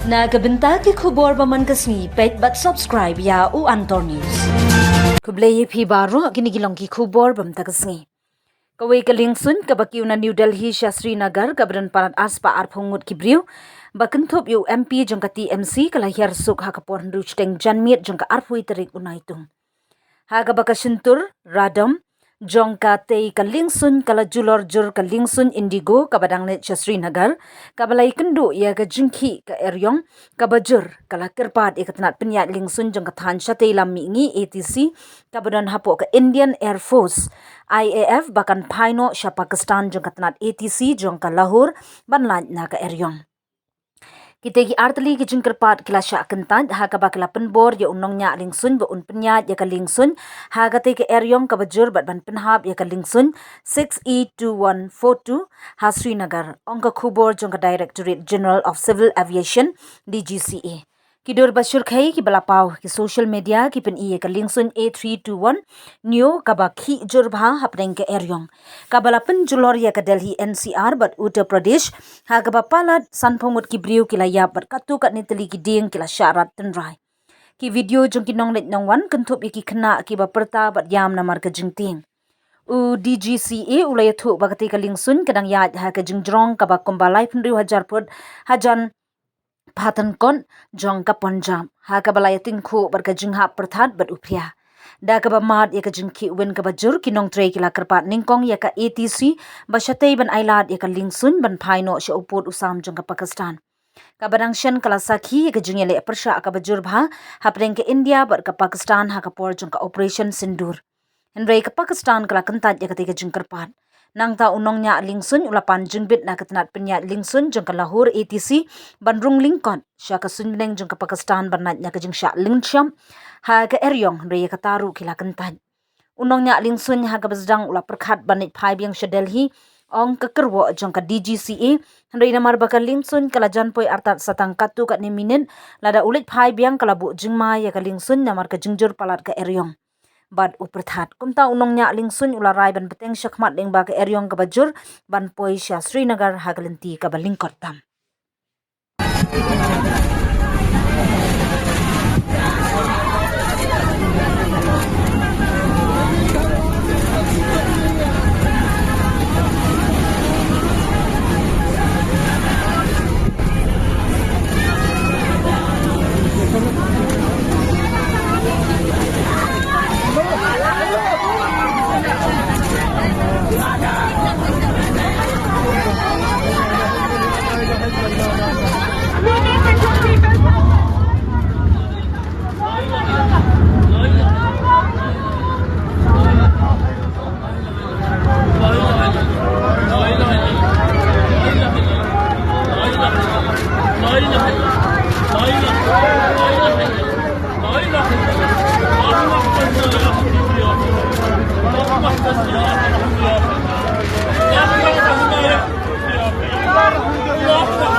Na kabenta ki khubor baman kasni pet but subscribe ya u Antor News. Kubleye phi baro ginigilong ki khubor bam takasni. Kawei ka Liengsuin ka bakiu na New Delhi sha-Srinagar kabran parat aspa arphungut ki briew bakenthup yu MP jong ka TMC kala hiar suk ha kapor nruch teng janmiet jong ka arphui tarik u Naitung. Ha ka baka shyntur, radome, jong katei ka Liengsuin kala julor jur ka Liengsuin IndiGo ka badang net sha-Srinagar ka ïakynduh ya ka jingkhih ka lyeriong ka bajur kala kyrpad tnad pynïaid liengsuiñ jong ka thaiñ shatei lam mingi ATC ka badan hapo ka Indian Air Force IAF bahkan paino sha Pakistan jong ka tnad ATC jong ka Lahore banlan na ka lyeriong. Kitegi artli ki kyrpad kila sha kyntait ha ka bakla penbor ya unong nya liengsuiñ ba un pynïaid ya ka liengsuiñ ha ka te ka lyeriong ka bajur bat ban penhab ya ka liengsuiñ 6E2142 ha Shrinagar ong ka khubor jong ka Directorate General of Civil Aviation DGCA. Kidur basur khai ki balapau ki social media ki pen iye ka liengsuiñ A321 nyo kaba khi jurba hapneng ka lyeriong kabalapen julor ya ka Delhi NCR bat Uttar Pradesh ha kaba palat sanphongut ki briew kila yap bat katu kat nitali ki ding kila syarat tenrai ki video jong ki nong let nong wan kenthup ki khna ki ba perta bat yam namar ka jingting u DGCA ulay thu bakati ka liengsuiñ kadang yat ha ka jingrong kaba kumbalai penriu hajar pud hajan Patan kon jong ka Punjab ha ka balaya tingkhu bar ka jinghap perthat bat upria da ka ba mad ya ka jingkhih win ka bajur kinong tre kila kyrpad ningkong ya ka ATC ba shatei ban ailad ya ka liengsuiñ ban paino sha uput usam jong ka Pakistan ka badang shen kala sakhi ya ka jingyale persha ka bajur bha hapring ka India bar ka Pakistan ha ka por jong ka Operation Sindur henrei ka Pakistan kala kyntait ya ka te ka jingkyrpad nang ta unong nya liengsuiñ ulapan jingbit na katnat pynïaid liengsuiñ jong ka Lahore ATC banrung lingkon sya ka sunleng jong ka Pakistan banat nya ka jingsha lingcham ha ka lyeriong re ka taru kila kyntait unong nya liengsuiñ ha ka bazdang ula perkhat banit phai biang sha Delhi ong ka kerwo jong ka DGCA re namar baka liengsuiñ kala janpoi artat satang katu kat ni minit lada ulit phai biang kala bu jingma ya ka liengsuiñ namar ka jingjur palat ka lyeriong bad uperthat kumta unong nya liengsuiñ ularai ban beteng shakmat leng ba ka lyeriong ka bajur ban poi sha-Srinagar hagalenti ka balingkot tam. Allah